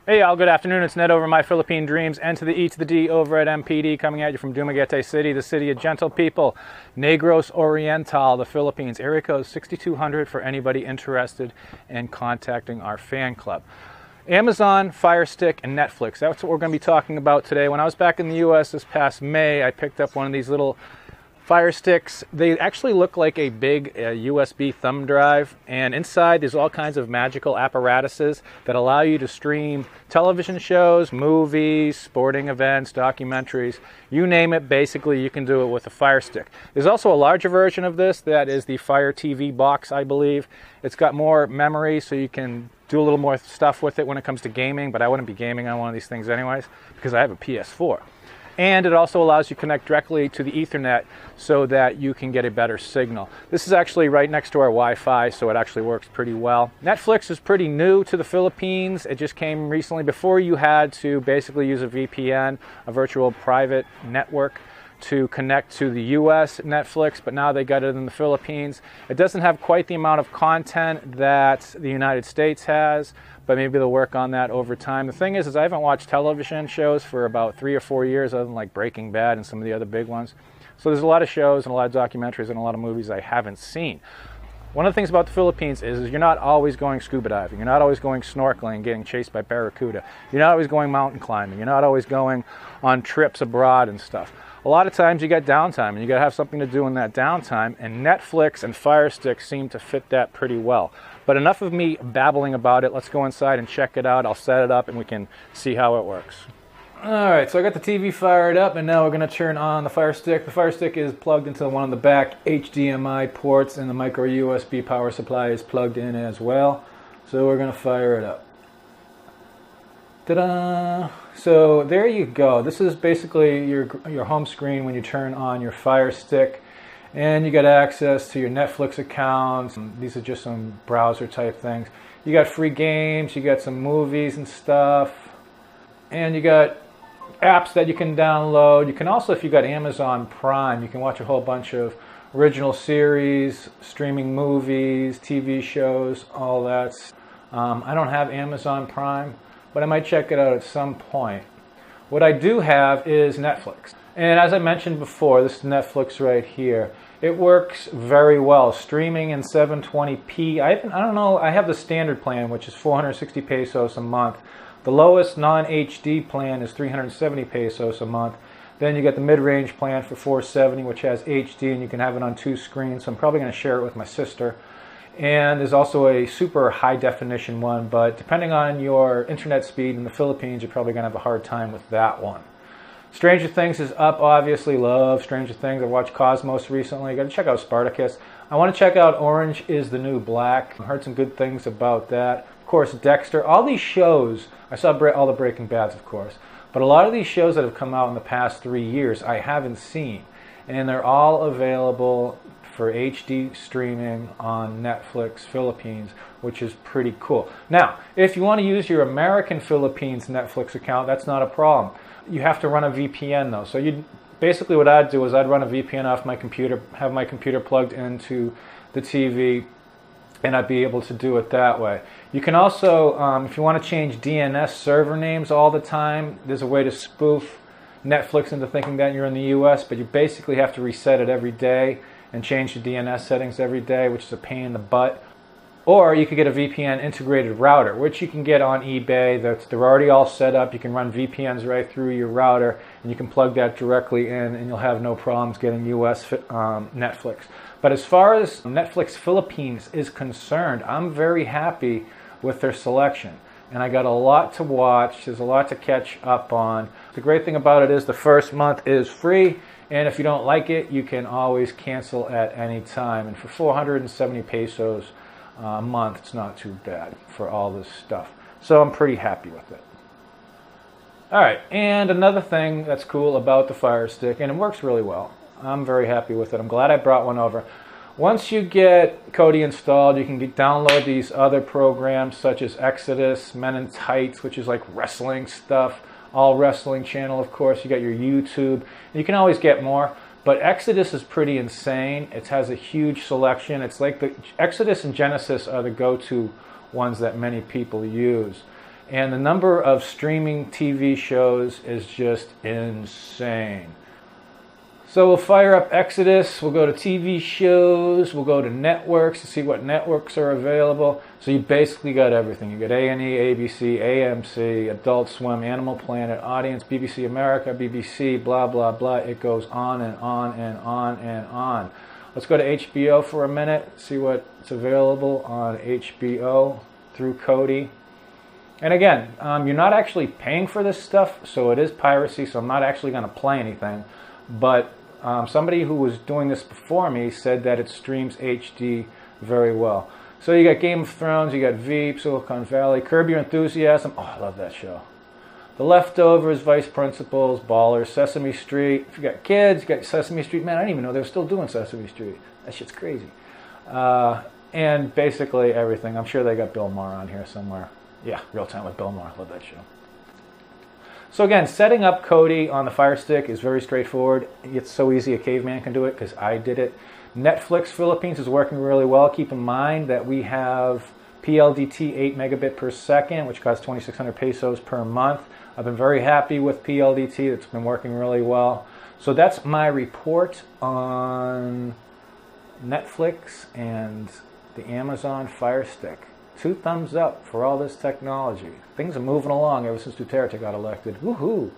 Hey y'all, good afternoon. It's Ned over My Philippine Dreams and to the E to the D over at MPD, coming at you from Dumaguete City, the city of gentle people, Negros Oriental, the Philippines. Area code 6200 for anybody interested in contacting our fan club. Amazon, Firestick, and Netflix. That's what we're going to be talking about today. When I was back in the US this past May, I picked up one of these little Fire Sticks. They actually look like a big USB thumb drive, and inside there's all kinds of magical apparatuses that allow you to stream television shows, movies, sporting events, documentaries, you name it. Basically you can do it with a Fire Stick. There's also a larger version of this that is the Fire TV box, I believe. It's got more memory, so you can do a little more stuff with it when it comes to gaming, but I wouldn't be gaming on one of these things anyways because I have a PS4. And it also allows you to connect directly to the Ethernet so that you can get a better signal. This is actually right next to our Wi-Fi, so it actually works pretty well. Netflix is pretty new to the Philippines. It just came recently. Before, you had to basically use a VPN, a virtual private network, to connect to the US Netflix, but now they got it in the Philippines. It doesn't have quite the amount of content that the United States has, but maybe they'll work on that over time. The thing is I haven't watched television shows for about 3 or 4 years, other than like Breaking Bad and some of the other big ones. So there's a lot of shows and a lot of documentaries and a lot of movies I haven't seen. One of the things about the Philippines is you're not always going scuba diving. You're not always going snorkeling and getting chased by barracuda. You're not always going mountain climbing. You're not always going on trips abroad and stuff. A lot of times you got downtime, and you got to have something to do in that downtime, and Netflix and Firestick seem to fit that pretty well. But enough of me babbling about it. Let's go inside and check it out. I'll set it up and we can see how it works. Alright, so I got the TV fired up, and now we're going to turn on the Firestick. The Firestick is plugged into one of the back HDMI ports, and the micro USB power supply is plugged in as well. So we're going to fire it up. Ta-da! So there you go. This is basically your home screen when you turn on your Fire Stick, and you got access to your Netflix accounts. These are just some browser type things. You got free games, you got some movies and stuff, and you got apps that you can download. You can also, if you got Amazon Prime, you can watch a whole bunch of original series, streaming movies, TV shows, all that. I don't have Amazon Prime, but I might check it out at some point. What I do have is Netflix. And as I mentioned before, this is Netflix right here. It works very well. Streaming in 720p. I don't know, I have the standard plan, which is 460 pesos a month. The lowest non-HD plan is 370 pesos a month. Then you get the mid-range plan for 470, which has HD, and you can have it on 2 screens. So I'm probably going to share it with my sister. And there's also a super high definition one, but depending on your internet speed in the Philippines, you're probably going to have a hard time with that one. Stranger Things is up, obviously. Love Stranger Things. I watched Cosmos recently. Got to check out Spartacus. I want to check out Orange is the New Black. I heard some good things about that. Of course, Dexter. All these shows, I saw all the Breaking Bads, of course, but a lot of these shows that have come out in the past 3 years, I haven't seen. And they're all available for HD streaming on Netflix Philippines, which is pretty cool. Now, if you want to use your American Philippines Netflix account, that's not a problem. You have to run a VPN though. So basically what I'd do is I'd run a VPN off my computer, have my computer plugged into the TV, and I'd be able to do it that way. You can also, if you want to change DNS server names all the time, there's a way to spoof Netflix into thinking that you're in the US, but you basically have to reset it every day and change the DNS settings every day, which is a pain in the butt. Or you could get a VPN integrated router, which you can get on eBay. They're already all set up. You can run VPNs right through your router, and you can plug that directly in, and you'll have no problems getting US Netflix. But as far as Netflix Philippines is concerned, I'm very happy with their selection. And I got a lot to watch. There's a lot to catch up on. The great thing about it is the first month is free, and if you don't like it, you can always cancel at any time. And for 470 pesos a month, it's not too bad for all this stuff. So I'm pretty happy with it. Alright, and another thing that's cool about the Fire Stick, and it works really well. I'm very happy with it. I'm glad I brought one over. Once you get Kodi installed, you can download these other programs such as Exodus, Men in Tights, which is like wrestling stuff, all wrestling channel, of course. You got your YouTube. You can always get more, but Exodus is pretty insane. It has a huge selection. It's like the Exodus and Genesis are the go-to ones that many people use. And the number of streaming TV shows is just insane. So we'll fire up Exodus, we'll go to TV shows, we'll go to networks to see what networks are available. So you basically got everything. You got A&E, ABC, AMC, Adult Swim, Animal Planet, Audience, BBC America, BBC, blah, blah, blah. It goes on and on and on and on. Let's go to HBO for a minute, see what's available on HBO through Kodi. And again, you're not actually paying for this stuff, so it is piracy, so I'm not actually going to play anything. But somebody who was doing this before me said that it streams HD very well. So you got Game of Thrones, you got Veep, Silicon Valley, Curb Your Enthusiasm. Oh, I love that show. The Leftovers, Vice Principals, Ballers, Sesame Street. If you got kids, you got Sesame Street. Man, I didn't even know they were still doing Sesame Street. That shit's crazy. And basically everything. I'm sure they got Bill Maher on here somewhere. Yeah, Real Time with Bill Maher. Love that show. So again, setting up Kodi on the Firestick is very straightforward. It's so easy a caveman can do it because I did it. Netflix Philippines is working really well. Keep in mind that we have PLDT 8 megabit per second, which costs 2,600 pesos per month. I've been very happy with PLDT. It's been working really well. So that's my report on Netflix and the Amazon Firestick. 2 thumbs up for all this technology. Things are moving along ever since Duterte got elected. Woohoo!